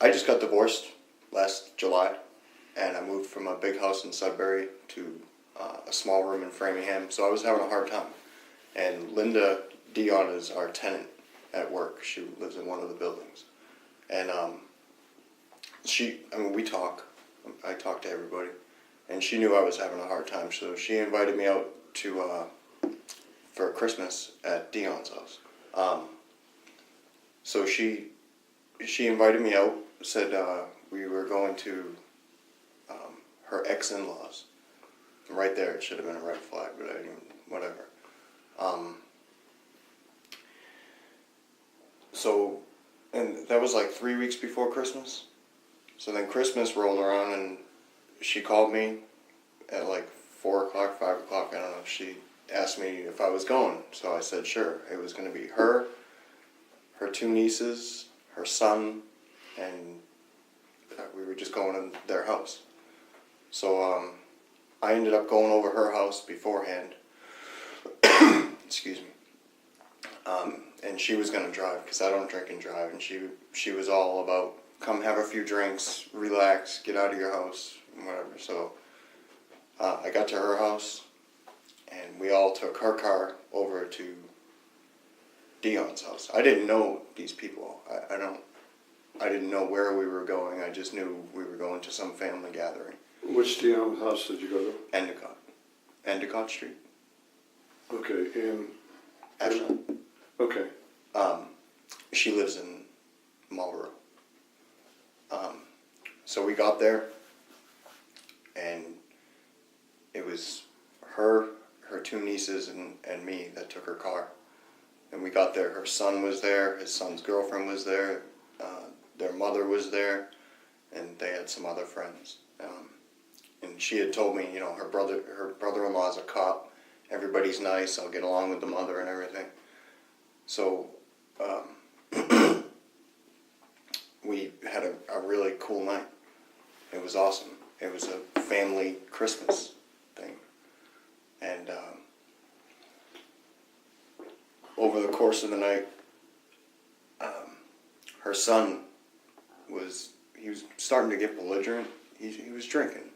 I just got divorced last July, and I moved from a big house in Sudbury to a small room in Framingham, so I was having a hard time. And Linda Dion is our tenant at work. She lives in one of the buildings. And we talk. I talk to everybody. And she knew I was having a hard time, so she invited me out to for Christmas at Dion's house. So she invited me out, said we were going to her ex-in-laws. Right there, it should have been a red flag, but I didn't, whatever. And that was like 3 weeks before Christmas. So then Christmas rolled around and she called me at like 4 o'clock, 5 o'clock, I don't know. She asked me if I was going. So I said sure. It was going to be her 2 nieces, her son, and we were just going to their house. So I ended up going over her house beforehand. Excuse me. And she was going to drive because I don't drink and drive. And she was all about come have a few drinks, relax, get out of your house, whatever. So I got to her house and we all took her car over to Dion's house. I didn't know these people. I didn't know where we were going. I just knew we were going to some family gathering. Which Dion's house did you go to? Endicott Street. Okay, in Ashland. Okay. She lives in Marlboro. So we got there, and it was her 2 nieces, and me that took her car. And we got there. Her son was there. His son's girlfriend was there. Their mother was there, and they had some other friends. And she had told me, her brother-in-law is a cop. Everybody's nice. I'll get along with the mother and everything. So we had a really cool night. It was awesome. It was a family Christmas thing. And over the course of the night, her son was starting to get belligerent. He was drinking.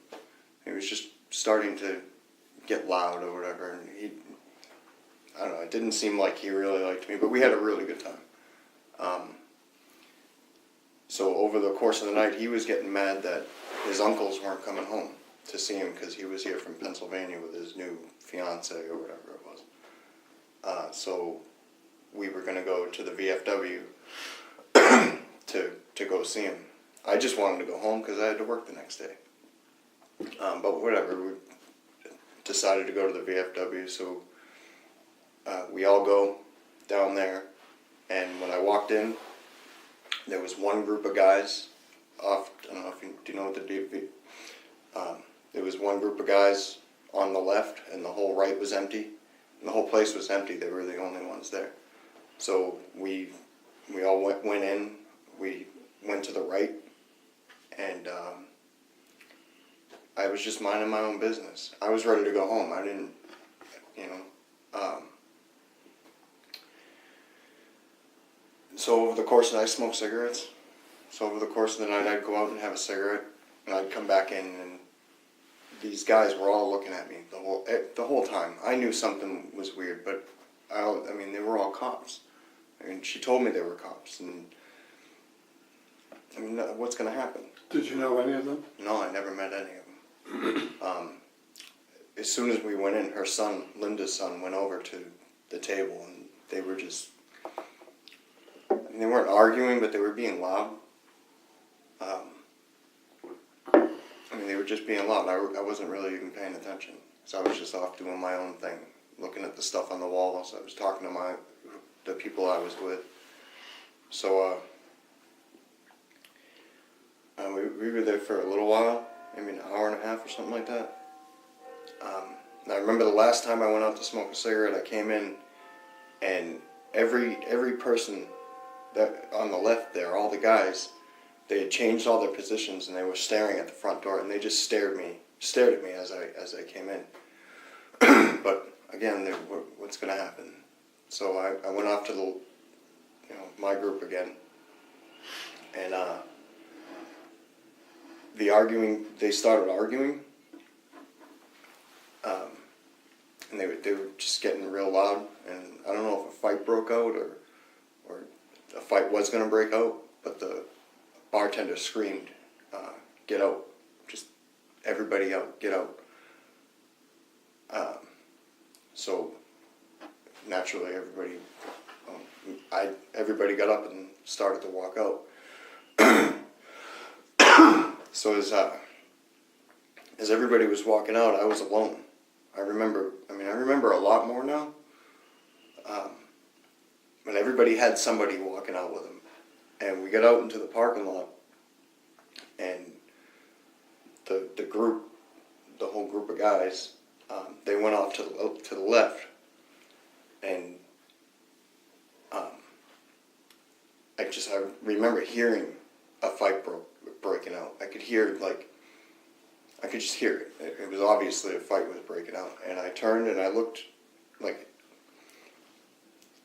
He was just starting to get loud or whatever. And I don't know, it didn't seem like he really liked me, but we had a really good time. So over the course of the night, he was getting mad that his uncles weren't coming home to see him because he was here from Pennsylvania with his new fiance or whatever it was. So we were going to go to the VFW to go see him. I just wanted to go home because I had to work the next day. But whatever, we decided to go to the VFW, so we all go down there, and when I walked in, there was one group of guys off, I don't know if do you know what the DV, there was one group of guys on the left, and the whole right was empty, and the whole place was empty. They were the only ones there. So we all went in, we went to the right, and I was just minding my own business. I was ready to go home. I didn't, So over the course of the night, I smoked cigarettes. So over the course of the night, I'd go out and have a cigarette, and I'd come back in, and these guys were all looking at me the whole time. I knew something was weird, but they were all cops. She told me they were cops, and what's going to happen? Did you know any of them? No, I never met any of them. As soon as we went in, her son, Linda's son, went over to the table, and they were just, they weren't arguing, but they were being loud. They were just being loud. I wasn't really even paying attention. So I was just off doing my own thing, looking at the stuff on the walls. I was talking to the people I was with. So we were there for a little while, maybe an hour and a half or something like that. I remember the last time I went out to smoke a cigarette, I came in, and every person that on the left there, all the guys, they had changed all their positions and they were staring at the front door, and they just stared at me as I came in. But again, what's going to happen? So I went off to my group again, and they started arguing, and they were just getting real loud, and I don't know if a fight broke out or a fight was going to break out, but the bartender screamed, "Get out, just everybody out, get out." So naturally everybody got up and started to walk out. So as everybody was walking out, I was alone. I remember a lot more now. But everybody had somebody walking out with them. And we got out into the parking lot, and the whole group of guys, they went off to the left, and I remember hearing a fight breaking out. I could just hear it. It was obviously a fight was breaking out, and I turned and I looked, like,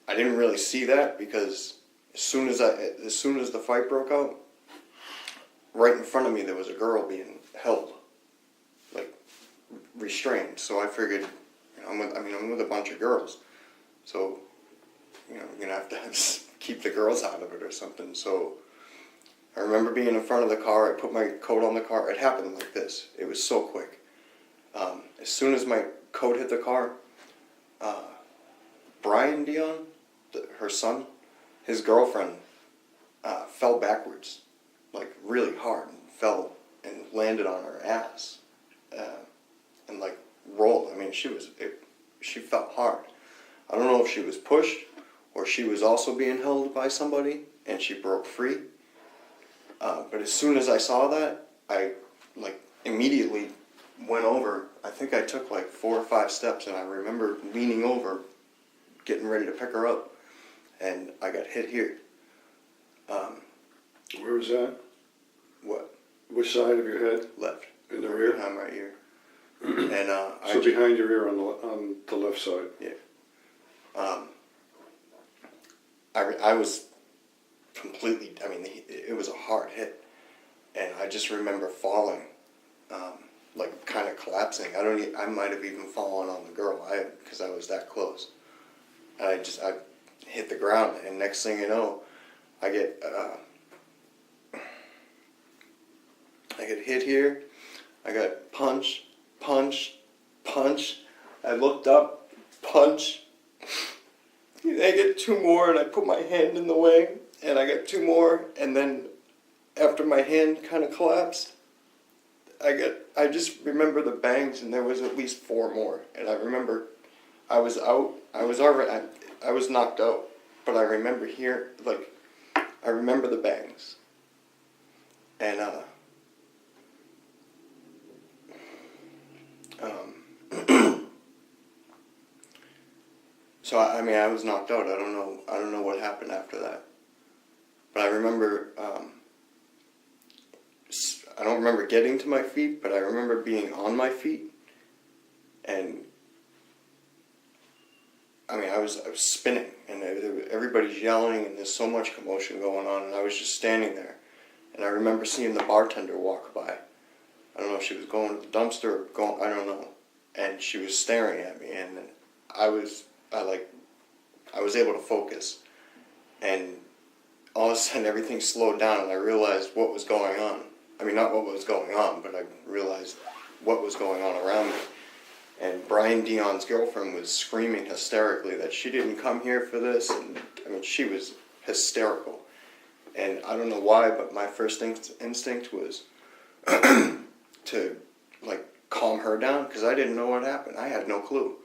I didn't really see that, because as soon as the fight broke out, right in front of me there was a girl being held, like, restrained. So I figured, I'm with a bunch of girls, so you're gonna have to keep the girls out of it or something. So I remember being in front of the car. I put my coat on the car. It happened like this. It was so quick. As soon as my coat hit the car, Brian Dion, her son, his girlfriend, fell backwards, like really hard, and fell and landed on her ass, and like rolled. I mean, she fell hard. I don't know if she was pushed or she was also being held by somebody and she broke free. But as soon as I saw that, I immediately went over. I think I took like 4 or 5 steps, and I remember leaning over, getting ready to pick her up, and I got hit here. Where was that? What? Which side of your head? Left. In the rear? Behind my ear. And so behind your ear on the left side. Yeah. I was completely. I mean, it was a hard hit, and I just remember falling, like kind of collapsing. I might have even fallen on the girl, because I was that close. I hit the ground, and next thing you know, I get hit here. I got punch. I looked up, punch. I get 2 more, and I put my hand in the way, and I got 2 more, and then after my hand kind of collapsed, I just remember the bangs, and there was at least 4 more, and I remember I was out. I was knocked out, but I remember I remember the bangs, and so I was knocked out. I don't know what happened after that, but I remember. I don't remember getting to my feet, but I remember being on my feet, and I was spinning, and everybody's yelling, and there's so much commotion going on, and I was just standing there, and I remember seeing the bartender walk by. I don't know if she was going to the dumpster or I don't know, and she was staring at me, and I was able to focus, and all of a sudden everything slowed down, and I realized what was going on. I mean, not what was going on, but I realized what was going on around me. And Brian Dion's girlfriend was screaming hysterically that she didn't come here for this, and she was hysterical. And I don't know why, but my first instinct was to calm her down, because I didn't know what happened. I had no clue.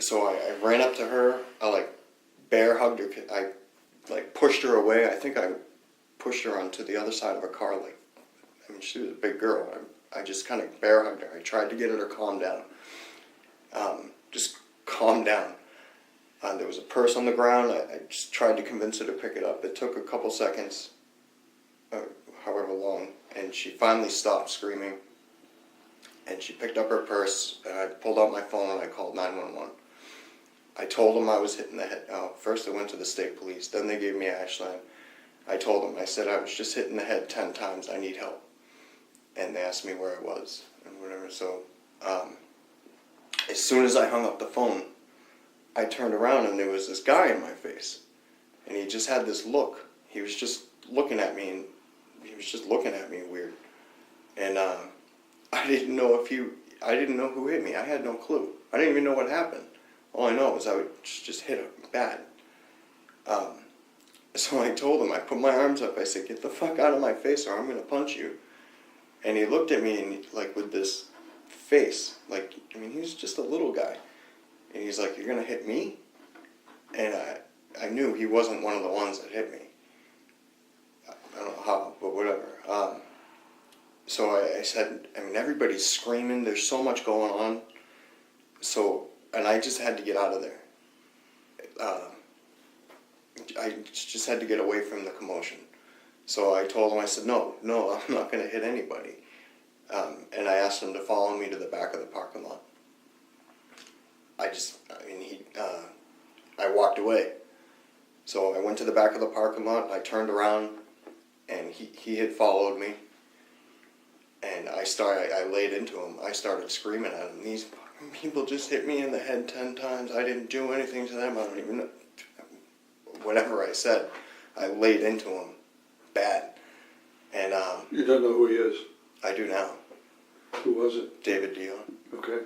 So I ran up to her. I bear hugged her. I pushed her away. I think I pushed her onto the other side of a car. She was a big girl. I just kind of bear hugged her. I tried to get her to calm down. Just calm down. There was a purse on the ground. I just tried to convince her to pick it up. It took a couple seconds, however long, and she finally stopped screaming. And she picked up her purse, and I pulled out my phone and I called 911. I told them I was hit in the head. First I went to the state police, then they gave me Ashland. I told them, I said, I was just hit in the head 10 times, I need help. And they asked me where I was and whatever. So as soon as I hung up the phone, I turned around and there was this guy in my face. And he just had this look. He was just looking at me, and he was just looking at me weird. And I didn't know who hit me. I had no clue. I didn't even know what happened. All I know is I would just hit him bad. So I told him, I put my arms up, I said, get the fuck out of my face or I'm going to punch you. And he looked at me and like with this face, like, I mean, he was just a little guy. And he's like, you're going to hit me? And I knew he wasn't one of the ones that hit me. I don't know how, but whatever. So I said, I mean, everybody's screaming, there's so much going on. So, and I just had to get out of there. I just had to get away from the commotion. So I told him, I said, no, I'm not going to hit anybody. And I asked him to follow me to the back of the parking lot. I walked away. So I went to the back of the parking lot, and I turned around, and he had followed me. And I laid into him. I started screaming at him. These fucking people just hit me in the head 10 times. I didn't do anything to them. I don't even know. Whatever I said, I laid into him bad. And You don't know who he is? I do now. Who was it? David Dion. Okay.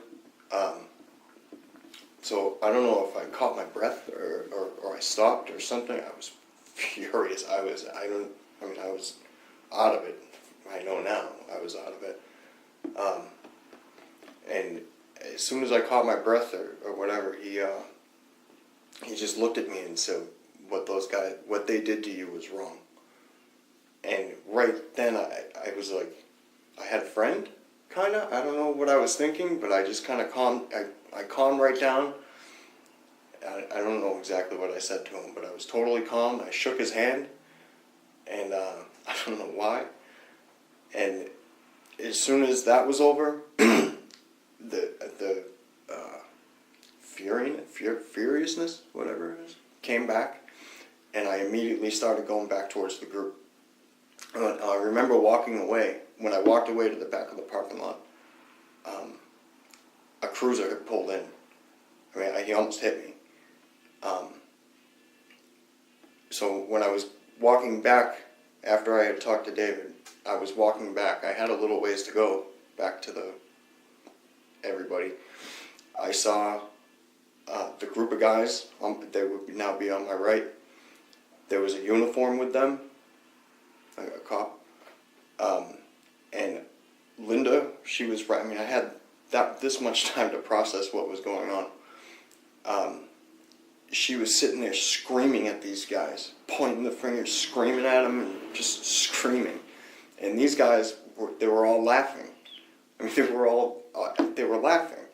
So I don't know if I caught my breath or I stopped or something. I was furious. I was out of it. I know now I was out of it. And as soon as I caught my breath or whatever, he just looked at me and said, what they did to you was wrong. And right then I was like, I had a friend, kinda. I don't know what I was thinking, but I just kinda calmed, I calmed right down. I don't know exactly what I said to him, but I was totally calm. I shook his hand, and I don't know why. And as soon as that was over, the furiousness, whatever it is, came back, and I immediately started going back towards the group. I remember walking away. When I walked away to the back of the parking lot, a cruiser had pulled in. I mean, he almost hit me. So when I was walking back, after I had talked to David, I was walking back. I had a little ways to go back to everybody. I saw the group of guys. They would now be on my right. There was a uniform with them, a cop. And Linda, she was right. I mean, I had this much time to process what was going on. She was sitting there screaming at these guys, pointing the finger, screaming at them, and just screaming. And these guys, they were all laughing. I mean, they were laughing.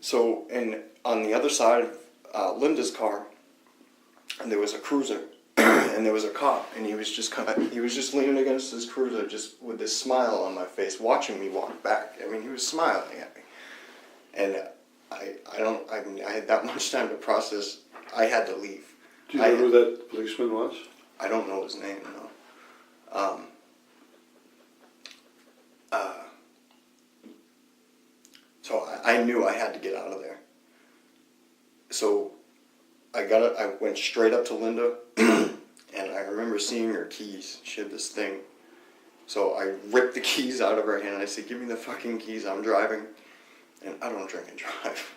So, and on the other side of Linda's car, and there was a cruiser, and there was a cop, and he was just leaning against this cruiser, just with this smile on my face, watching me walk back. I mean, he was smiling at me. And I had that much time to process. I had to leave. Do you know who that policeman was? I don't know his name, no. So I knew I had to get out of there. So I went straight up to Linda, and I remember seeing her keys. She had this thing. So I ripped the keys out of her hand, and I said, give me the fucking keys, I'm driving. And I don't drink and drive.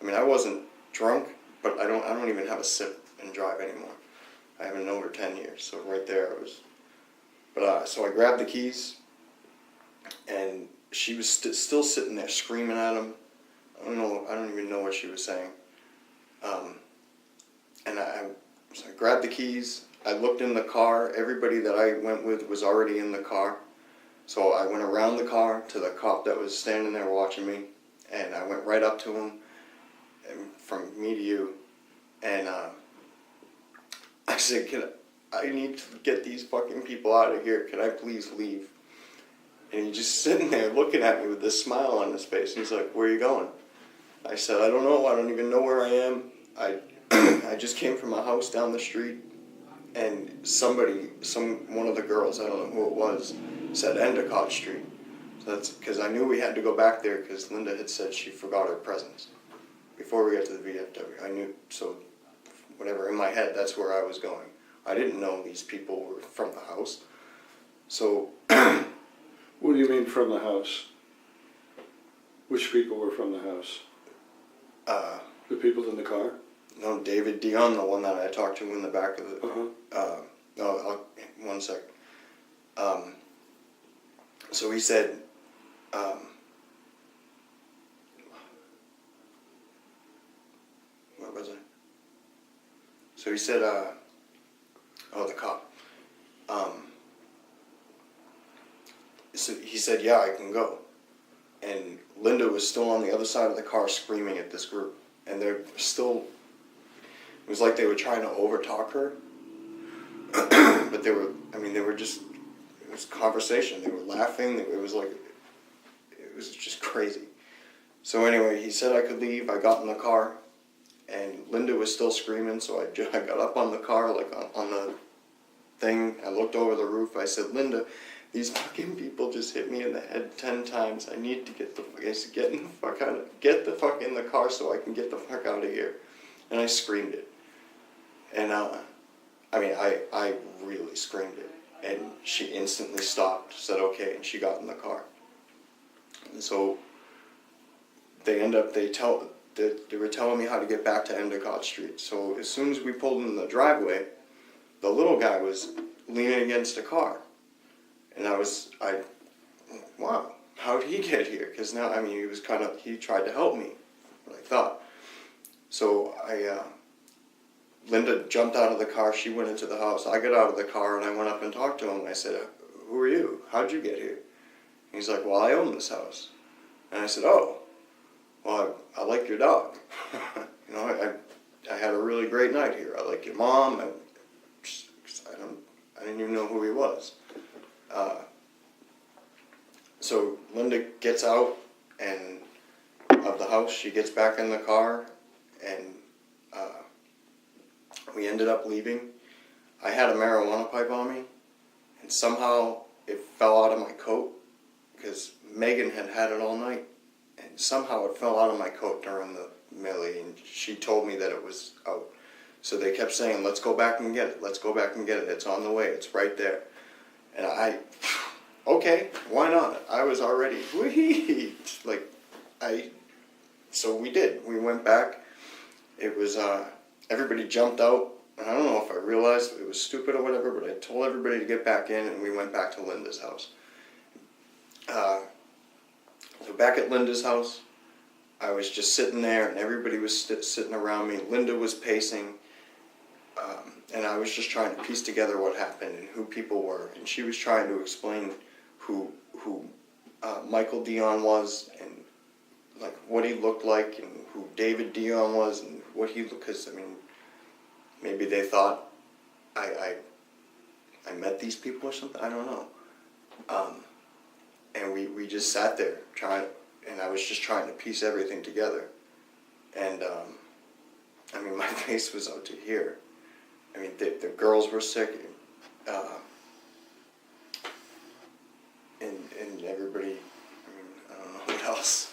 I mean, I wasn't drunk, but I don't even have a sip and drive anymore. I haven't in over 10 years, so right there I was. But so I grabbed the keys, and she was still sitting there screaming at him. I don't even know what she was saying. And so I grabbed the keys. I looked in the car. Everybody that I went with was already in the car. So I went around the car to the cop that was standing there watching me, and I went right up to him, and from me to you, and I said, I need to get these fucking people out of here. Can I please leave? And he's just sitting there looking at me with this smile on his face. And he's like, where are you going? I said, I don't know. I don't even know where I am. I just came from a house down the street. and one of the girls, I don't know who it was, said Endicott Street. So that's because I knew we had to go back there because Linda had said she forgot her presents before we got to the VFW. I knew, so whatever, in my head, that's where I was going. I didn't know these people were from the house. So. What do you mean from the house? Which people were from the house? The people in the car? No, David Dion, the one that I talked to in the back of the. Uh-huh. No, one sec. So he said, what was I? So he said, the cop. So he said, yeah, I can go. And Linda was still on the other side of the car screaming at this group. And they're still, it was like they were trying to overtalk her. But they were just, it was conversation. They were laughing. It was just crazy. So anyway, he said I could leave. I got in the car. And Linda was still screaming, so I got up on the car, like on the thing. I looked over the roof. I said, Linda, these fucking people just hit me in the head 10 times. I need to get the fuck in the car so I can get the fuck out of here. And I screamed it. And I really screamed it. And she instantly stopped, said okay, and she got in the car. And so they were telling me how to get back to Endicott Street. So as soon as we pulled in the driveway, the little guy was leaning against a car. And wow, how did he get here? Because now, he tried to help me, I thought. So Linda jumped out of the car, she went into the house. I got out of the car and I went up and talked to him. I said, who are you? How'd you get here? And he's like, well, I own this house. And I said, oh, well, I like your dog. I had a really great night here. I like your mom. I didn't even know who he was. So Linda gets out of the house. She gets back in the car, and we ended up leaving. I had a marijuana pipe on me, and somehow it fell out of my coat because Megan had it all night, and somehow it fell out of my coat during the melee, and she told me that it was out. So they kept saying, let's go back and get it. Let's go back and get it. It's on the way. It's right there. And okay, why not? I was already, so we did. We went back. It was, everybody jumped out. And I don't know if I realized it was stupid or whatever, but I told everybody to get back in, and we went back to Linda's house. So back at Linda's house, I was just sitting there, and everybody was sitting around me. Linda was pacing, and I was just trying to piece together what happened and who people were. And she was trying to explain who Michael Dion was, and like what he looked like, and who David Dion was, and what he looked. Because maybe they thought I met these people or something. I don't know. And we just sat there and I was just trying to piece everything together. And my face was out to here. The girls were sick, and everybody. I don't know what else.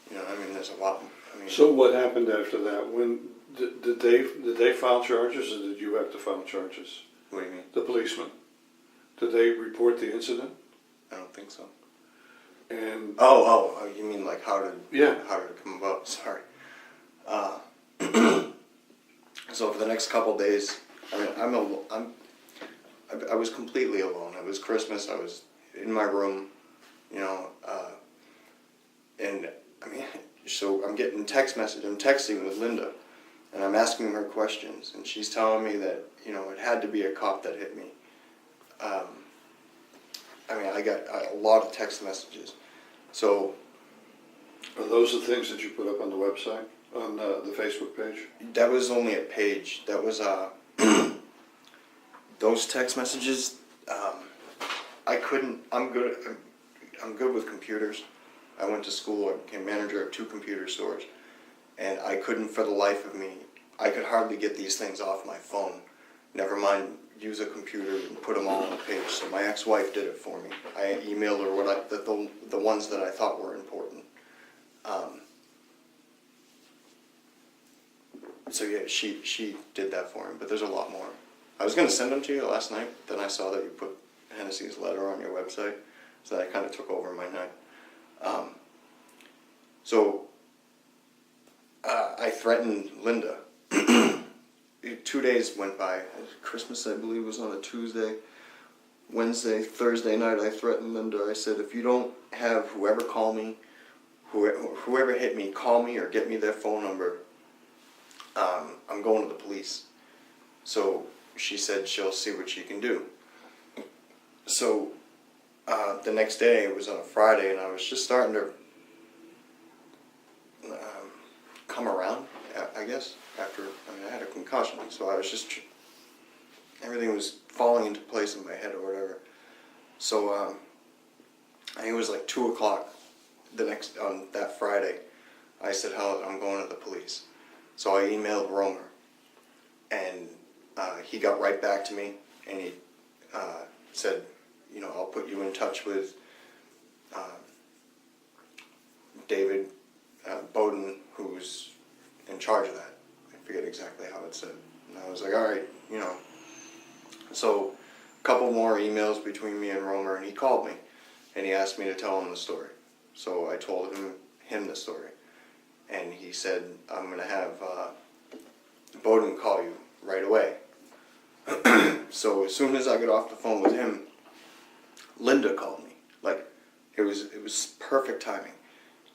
There's a lot. So what happened after that? When did they file charges, or did you have to file charges? What do you mean? The policeman. Did they report the incident? I don't think so. And oh, you mean like how did yeah. How did it come about? Sorry. So for the next couple days, I was completely alone. It was Christmas. I was in my room, and so I'm getting text message. I'm texting with Linda, and I'm asking her questions, and she's telling me that it had to be a cop that hit me. I got a lot of text messages. So, are those the things that you put up on the website, on the Facebook page? That was only a page. That was those text messages. I couldn't. I'm good with computers. I went to school. I became manager of 2 computer stores, and I couldn't for the life of me. I could hardly get these things off my phone, never mind use a computer and put them all on a page. So my ex-wife did it for me. I emailed her the ones that I thought were important. So yeah, she did that for him, but there's a lot more. I was going to send them to you last night, then I saw that you put Hennessy's letter on your website, so that kind of took over my night. I threatened Linda. 2 days went by. Christmas, I believe, was on a Tuesday. Wednesday, Thursday night, I threatened Linda. I said, if you don't have whoever call me, whoever hit me, call me or get me their phone number, I'm going to the police. So she said she'll see what she can do. So the next day, it was on a Friday, and I was just starting to come around, I guess, after, I had a concussion, so I was just, everything was falling into place in my head or whatever. So I think it was like 2 o'clock on that Friday, I said, hell, I'm going to the police. So I emailed Romer, and he got right back to me, and he said, I'll put you in touch with David Bowden, who's in charge of that. I forget exactly how it said. And I was like, all right, So a couple more emails between me and Romer, and he called me, and he asked me to tell him the story. So I told him the story. And he said, I'm going to have Bowden call you right away. So as soon as I got off the phone with him, Linda called me. Like, it was perfect timing.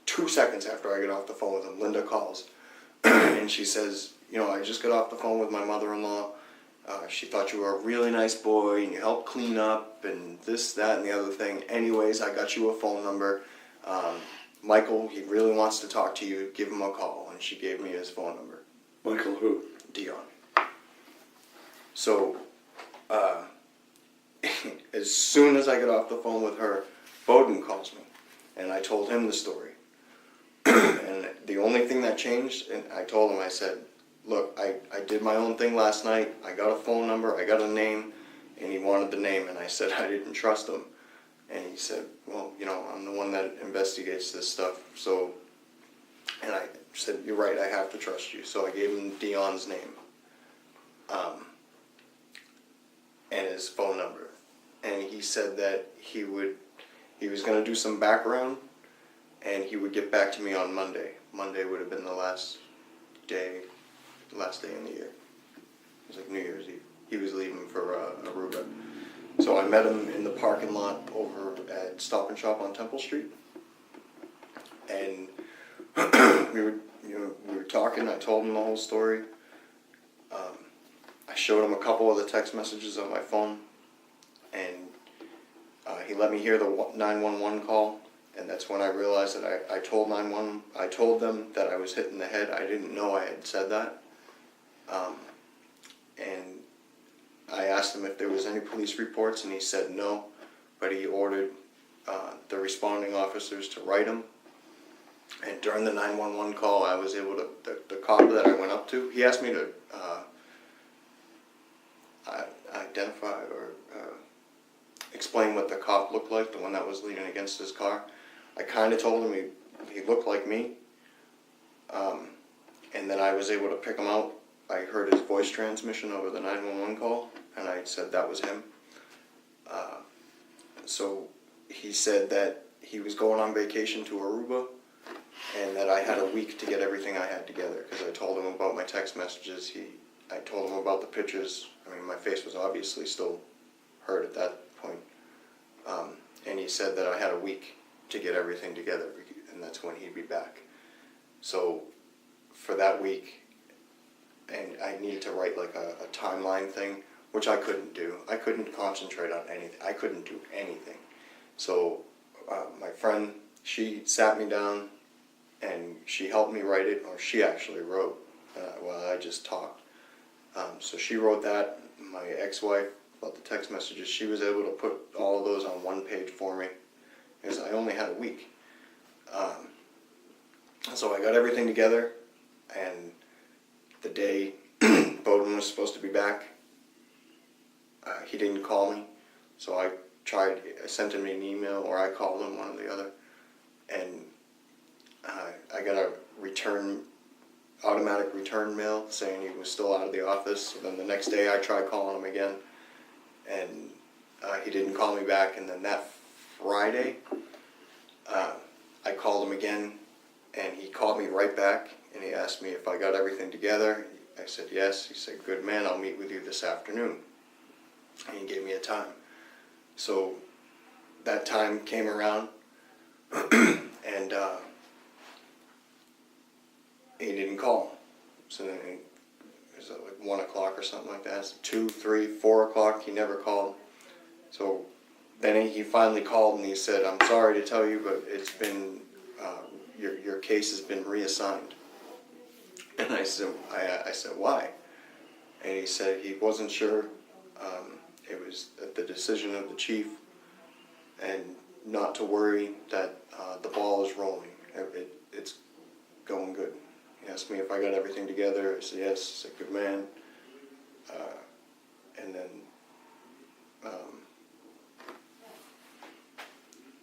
2 seconds after I get off the phone with him, Linda calls. And she says, I just got off the phone with my mother-in-law. She thought you were a really nice boy, and you helped clean up, and this, that, and the other thing. Anyways, I got you a phone number. Michael, he really wants to talk to you. Give him a call. And she gave me his phone number. Michael who? Dion. So, as soon as I get off the phone with her, Bowden calls me, and I told him the story. And the only thing that changed, and I told him, I said, look, I did my own thing last night. I got a phone number, I got a name, and he wanted the name, and I said I didn't trust him. And he said, well, I'm the one that investigates this stuff. So, and I said, you're right, I have to trust you. So I gave him Dion's name, and his phone number. And he said that he was going to do some background, and he would get back to me on Monday. Monday would have been the last day in the year. It was like New Year's Eve. He was leaving for Aruba. So I met him in the parking lot over at Stop and Shop on Temple Street. And we were talking, I told him the whole story. I showed him a couple of the text messages on my phone, and he let me hear the 911 call, and that's when I realized that I told them that I was hit in the head. I didn't know I had said that. And I asked him if there was any police reports, and he said no, but he ordered the responding officers to write them. And during the 911 call, I was able to, the cop that I went up to, he asked me to identify or explain what the cop looked like, the one that was leaning against his car. I kind of told him he looked like me, and then I was able to pick him out. I heard his voice transmission over the 911 call, and I said that was him. So he said that he was going on vacation to Aruba, and that I had a week to get everything I had together, because I told him about my text messages. I told him about the pictures. I mean, my face was obviously still hurt at that point. And he said that I had a week to get everything together, and that's when he'd be back. So for that week, and I needed to write like a timeline thing, which I couldn't do. I couldn't concentrate on anything. I couldn't do anything. So my friend, she sat me down, and she helped me write it, or she actually wrote while I just talked. So she wrote that. My ex-wife, about the text messages, she was able to put all of those on one page for me, because I only had a week. So I got everything together, and the day Bowden was supposed to be back, he didn't call me, so I sent him an email, or I called him, one or the other, and I got a automatic return mail saying he was still out of the office. So then the next day I tried calling him again, and he didn't call me back. And then that Friday, I called him again, and he called me right back, and he asked me if I got everything together. I said yes. He said, "Good man, I'll meet with you this afternoon." And he gave me a time. So that time came around, and he didn't call. So then it was like 1 o'clock or something like that. So 2, 3, 4 o'clock, he never called. So then he finally called, and he said, "I'm sorry to tell you, but it's been, your case has been reassigned." And I said, "Why?" And he said he wasn't sure. It was at the decision of the chief, and not to worry, that the ball is rolling. It's going good. He asked me if I got everything together. I said yes. He said, "Good man." And then,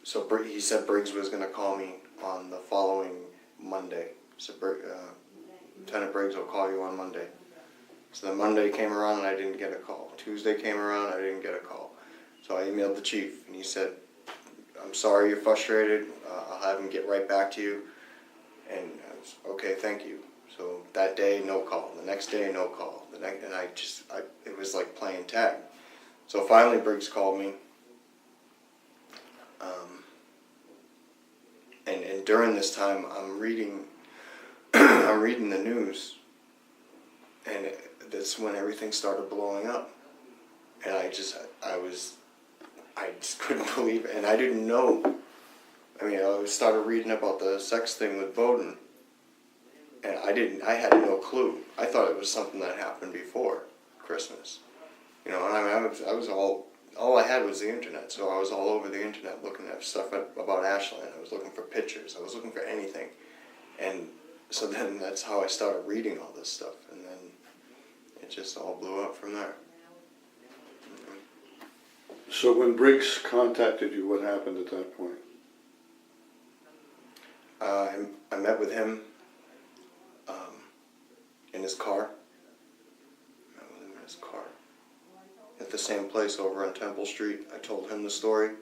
so he said Briggs was going to call me on the following Monday. So Lieutenant Briggs will call you on Monday. So then Monday came around and I didn't get a call. Tuesday came around, I didn't get a call. So I emailed the chief, and he said, "I'm sorry you're frustrated. I'll have him get right back to you." And I was, "Okay, thank you." So that day, no call. The next day, no call. And it was like playing tag. So finally Briggs called me. And during this time, I'm reading the news, and that's when everything started blowing up. And I just couldn't believe it, and I didn't know. I mean, I started reading about the sex thing with Bowden, and I had no clue. I thought it was something that happened before Christmas. You know, and I was all I had was the internet, so I was all over the internet looking at stuff about Ashland. I was looking for pictures. I was looking for anything. And so then that's how I started reading all this stuff, and then it just all blew up from there. So when Briggs contacted you, what happened at that point? I met with him in his car. At the same place over on Temple Street. I told him the story.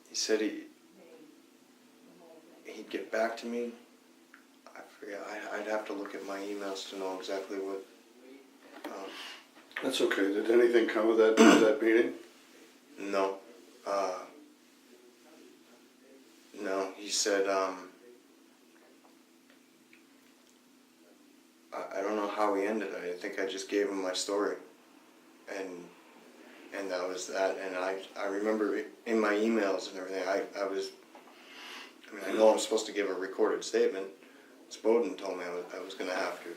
He said he'd get back to me. I forget. I'd have to look at my emails to know exactly what. That's okay. Did anything come of that meeting? No. No. He said. I don't know how we ended. I think I just gave him my story, and that was that. And I remember in my emails and everything, I know I'm supposed to give a recorded statement. Bowden told me I was going to have to,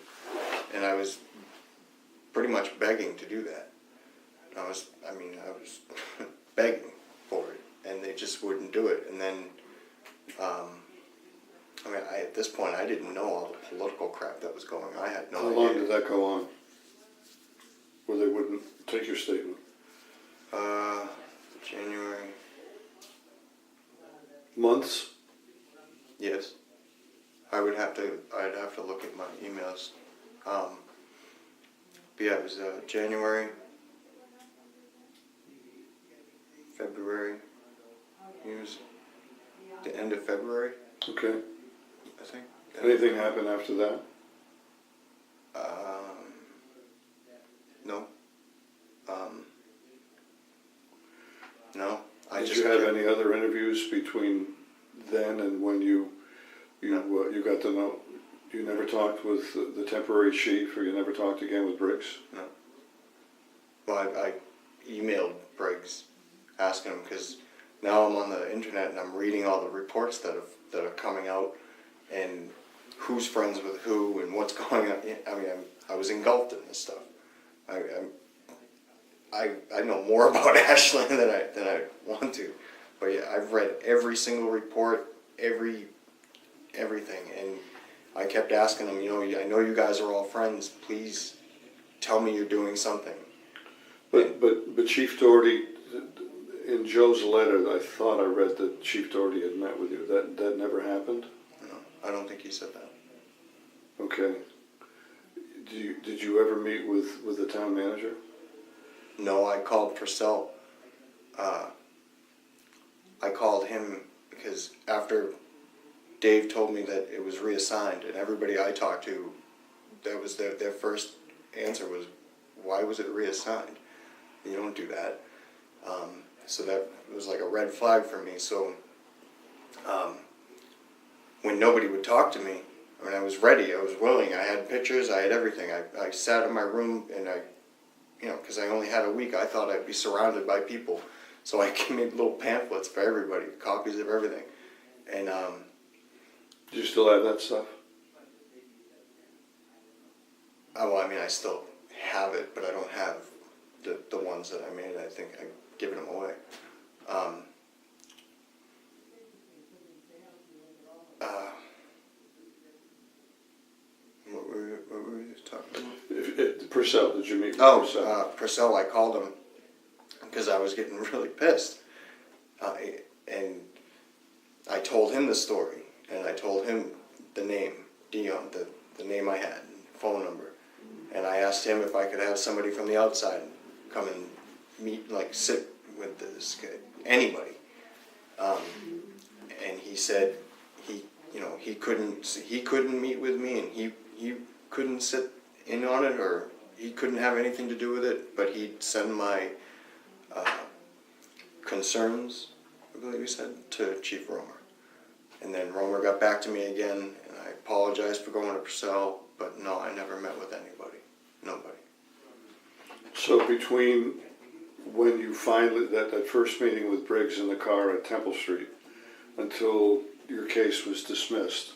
and I was pretty much begging to do that. I was begging for it, and they just wouldn't do it. And then, at this point, I didn't know all the political crap that was going on. I had no idea. How long did that go on? Where they wouldn't take your statement? January. Months? Yes. I'd have to look at my emails. But yeah, it was January, February. It was the end of February. Okay. I think. Anything happened after that? No. No. Did you have any other interviews between then and when you got to know? You never talked with the temporary chief, or you never talked again with Briggs? No. Well, I emailed Briggs asking him, because now I'm on the internet and I'm reading all the reports that are coming out, and who's friends with who and what's going on. I was engulfed in this stuff. I know more about Ashland than I want to, but yeah, I've read every single report, everything, and I kept asking him, I know you guys are all friends, please tell me you're doing something. But Chief Doherty, in Joe's letter, I thought I read that Chief Doherty had met with you. That never happened? No, I don't think he said that. Okay. Did you ever meet with the town manager? No, I called Purcell. I called him because after Dave told me that it was reassigned, and everybody I talked to, that was their first answer was, why was it reassigned? You don't do that. So that was like a red flag for me. So when nobody would talk to me, I was ready, I was willing, I had pictures, I had everything. I sat in my room and because I only had a week, I thought I'd be surrounded by people. So I made little pamphlets for everybody, copies of everything. And Do you still have that stuff? I still have it, but I don't have the ones that I made. I think I've given them away. What were we talking about? Purcell, did you meet with Purcell? Purcell, I called him because I was getting really pissed. And I told him the story, and I told him the name, Dion, the name I had, phone number. And I asked him if I could have somebody from the outside come and meet, sit with this guy, anybody. And he said he couldn't meet with me, and he couldn't sit in on it, or he couldn't have anything to do with it, but he'd send my concerns, I believe he said, to Chief Romer. And then Romer got back to me again, and I apologized for going to Purcell, but no, I never met with anybody. Nobody. So between when you finally, that first meeting with Briggs in the car at Temple Street, until your case was dismissed,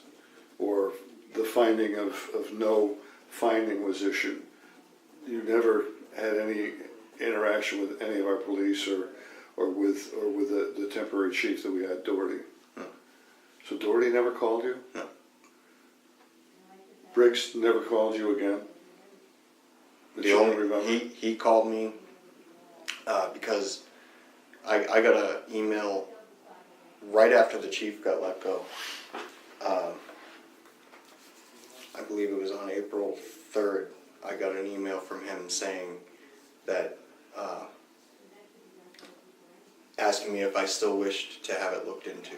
or the finding of no finding was issued, you never had any interaction with any of our police or with the temporary chief that we had, Doherty? No. So Doherty never called you? No. Briggs never called you again? He called me because I got an email right after the chief got let go. I believe it was on April 3rd. I got an email from him saying that asking me if I still wished to have it looked into.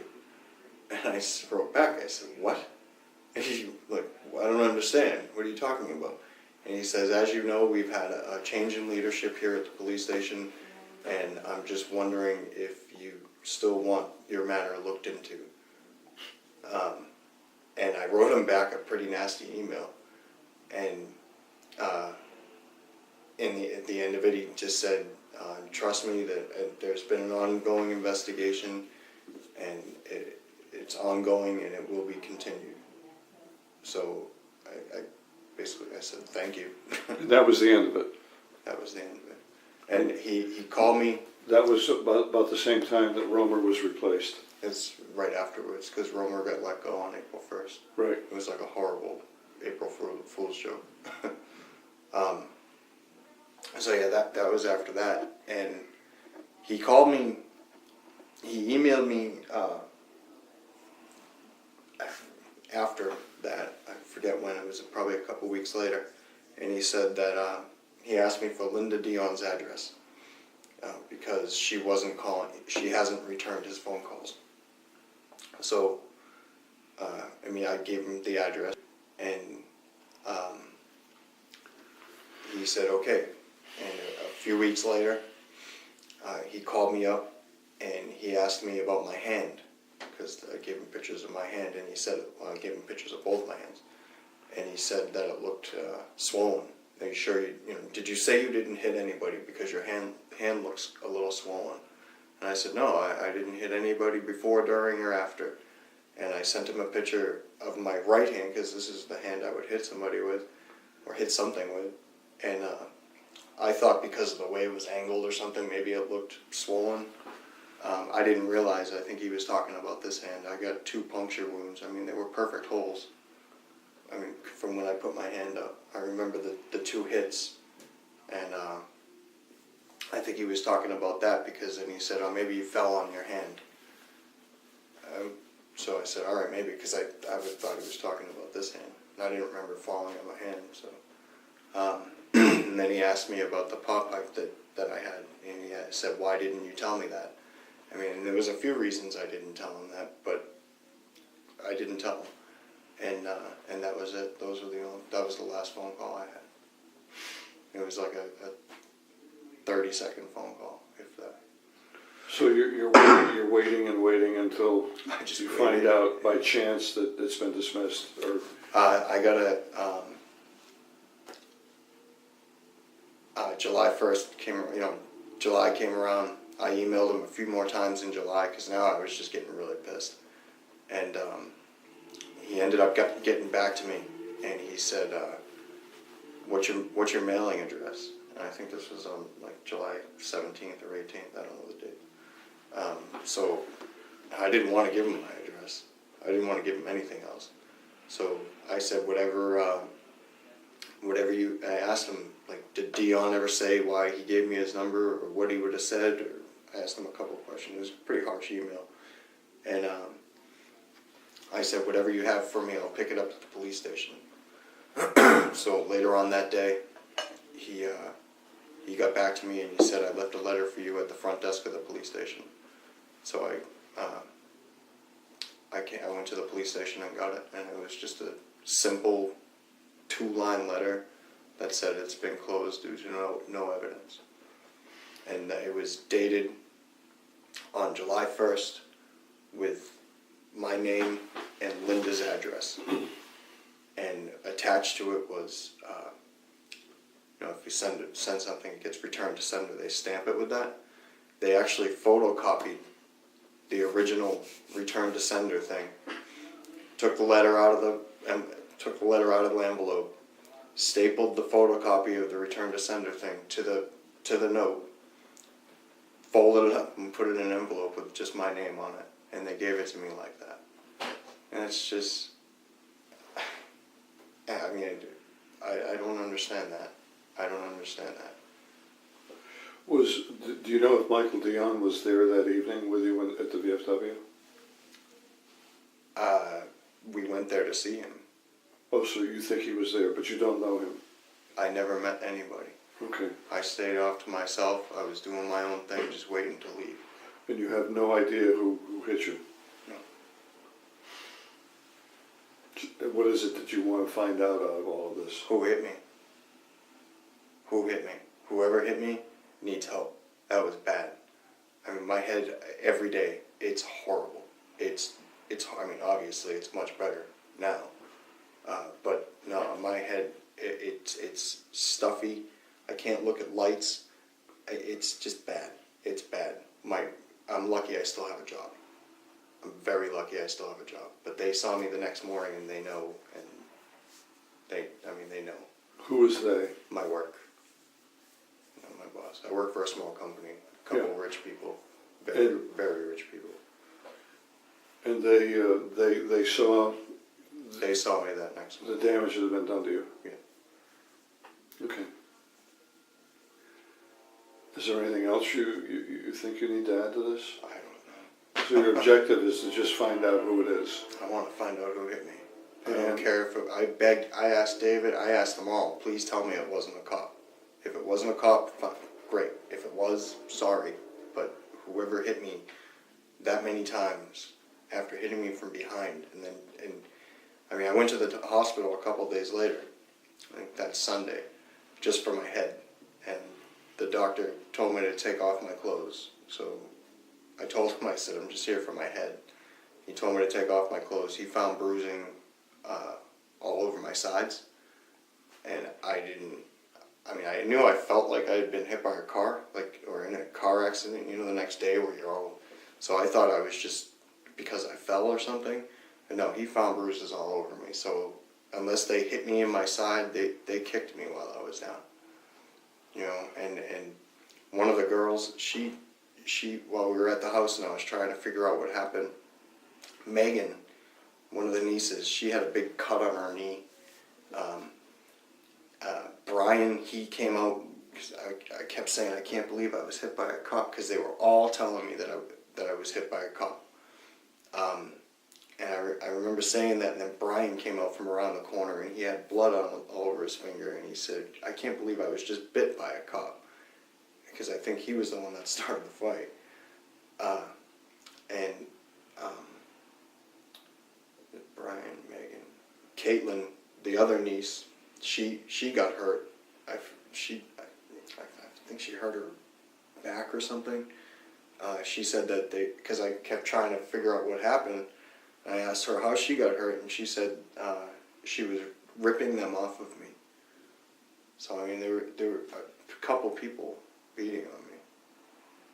And I wrote back, I said, what? And he, I don't understand. What are you talking about? And he says, as you know, we've had a change in leadership here at the police station, and I'm just wondering if you still want your matter looked into. And I wrote him back a pretty nasty email. And at the end of it, he just said, trust me that there's been an ongoing investigation, and it's ongoing, and it will be continued. So I said, thank you. That was the end of it? That was the end of it. And he called me. That was about the same time that Romer was replaced? It's right afterwards, because Romer got let go on April 1st. Right. It was like a horrible April Fool's joke. So yeah, that was after that. And he called me, he emailed me after that, I forget when, it was probably a couple weeks later, and he said that he asked me for Linda Dion's address because she wasn't calling, she hasn't returned his phone calls. So, I gave him the address, and he said okay. And a few weeks later, he called me up and he asked me about my hand, because I gave him pictures of my hand, and he said, I gave him pictures of both my hands, and he said that it looked swollen. Are you sure did you say you didn't hit anybody, because your hand looks a little swollen? And I said, no, I didn't hit anybody before, during, or after. And I sent him a picture of my right hand, because this is the hand I would hit somebody with, or hit something with. And I thought because of the way it was angled or something, maybe it looked swollen. I didn't realize, I think he was talking about this hand. I got 2 puncture wounds. They were perfect holes. I mean, from when I put my hand up. I remember the two hits, and I think he was talking about that because then he said, oh, maybe you fell on your hand. So I said, all right, maybe, because I thought he was talking about this hand. And I didn't remember falling on my hand, so. And then he asked me about the pot pipe that I had, and he said, why didn't you tell me that? I mean, there was a few reasons I didn't tell him that, but I didn't tell him. And that was it. That was the last phone call I had. It was like a 30-second phone call, if that. So you're waiting and waiting until you find out by chance that it's been dismissed, or I got July 1st came. July came around. I emailed him a few more times in July because now I was just getting really pissed, and he ended up getting back to me, and he said, "What's your mailing address?" And I think this was on like July 17th or 18th. I don't know the date. So I didn't want to give him my address. I didn't want to give him anything else. So I said, whatever you. I asked him, like, did Dion ever say why he gave me his number or what he would have said? Or I asked him a couple of questions. It was a pretty harsh email, and I said, whatever you have for me, I'll pick it up at the police station. So later on that day, he got back to me and he said, I left a letter for you at the front desk of the police station. So I went to the police station and got it, and it was just a simple 2-line letter that said it's been closed due to no evidence. And it was dated on July 1st with my name and Linda's address. And attached to it was, if you send something, it gets returned to sender, they stamp it with that. They actually photocopied the original return to sender thing, took the letter out of the envelope, stapled the photocopy of the return to sender thing to the note, folded it up and put it in an envelope with just my name on it, and they gave it to me like that. And it's just, I mean, I don't understand that. I don't understand that. do you know if Michael Dion was there that evening with you at the VFW? We went there to see him. Oh, so you think he was there, but you don't know him? I never met anybody. Okay. I stayed off to myself. I was doing my own thing, just waiting to leave. And you have no idea who hit you? No. What is it that you want to find out of all of this? Who hit me? Who hit me? Whoever hit me needs help. That was bad. I mean, my head every day, it's horrible. I mean, obviously it's much better now. But no, my head, it's stuffy. I can't look at lights. It's just bad. It's bad. I'm lucky I still have a job. I'm very lucky I still have a job. But they saw me the next morning and they know, and they know. Who is they? My work. My boss. I work for a small company, a couple of rich people, very rich people. And they saw They saw me that next the morning. damage that had been done to you? Yeah. Okay. Is there anything else you think you need to add to this? I don't know. So your objective is to just find out who it is? I want to find out who hit me. I And- don't care if I asked David, I asked them all, please tell me it wasn't a cop. If it wasn't a cop, fine, great. If it was, sorry. But whoever hit me that many times after hitting me from behind, I went to the hospital a couple days later, I think that Sunday, just for my head. And the doctor told me to take off my clothes. So I told him, I said, I'm just here for my head. He told me to take off my clothes. He found bruising all over my sides. And I knew I felt like I had been hit by a car, or in a car accident, the next day where you're all... So I thought I was just because I fell or something. But no, he found bruises all over me. So unless they hit me in my side, they kicked me while I was down. And one of the girls, she while we were at the house and I was trying to figure out what happened, Megan, one of the nieces, she had a big cut on her knee Brian, he came out, cause I kept saying, I can't believe I was hit by a cop, because they were all telling me that I was hit by a cop. And I remember saying that, and then Brian came out from around the corner, and he had blood all over his finger, and he said, I can't believe I was just bit by a cop, because I think he was the one that started the fight. And Brian, Megan, Caitlin, the other niece, she got hurt. I think she hurt her back or something. She said that because I kept trying to figure out what happened, I asked her how she got hurt, and she said she was ripping them off of me. So I mean, there were a couple people beating on me,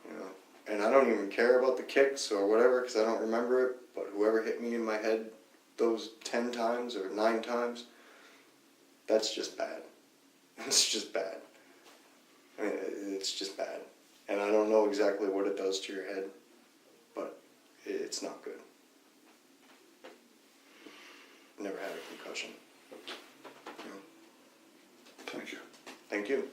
you know. And I don't even care about the kicks or whatever, because I don't remember it. But whoever hit me in my head those 10 times or 9 times, that's just bad. It's just bad. I mean, it's just bad. And I don't know exactly what it does to your head, but it's not good. Never had a concussion. Thank you. Thank you.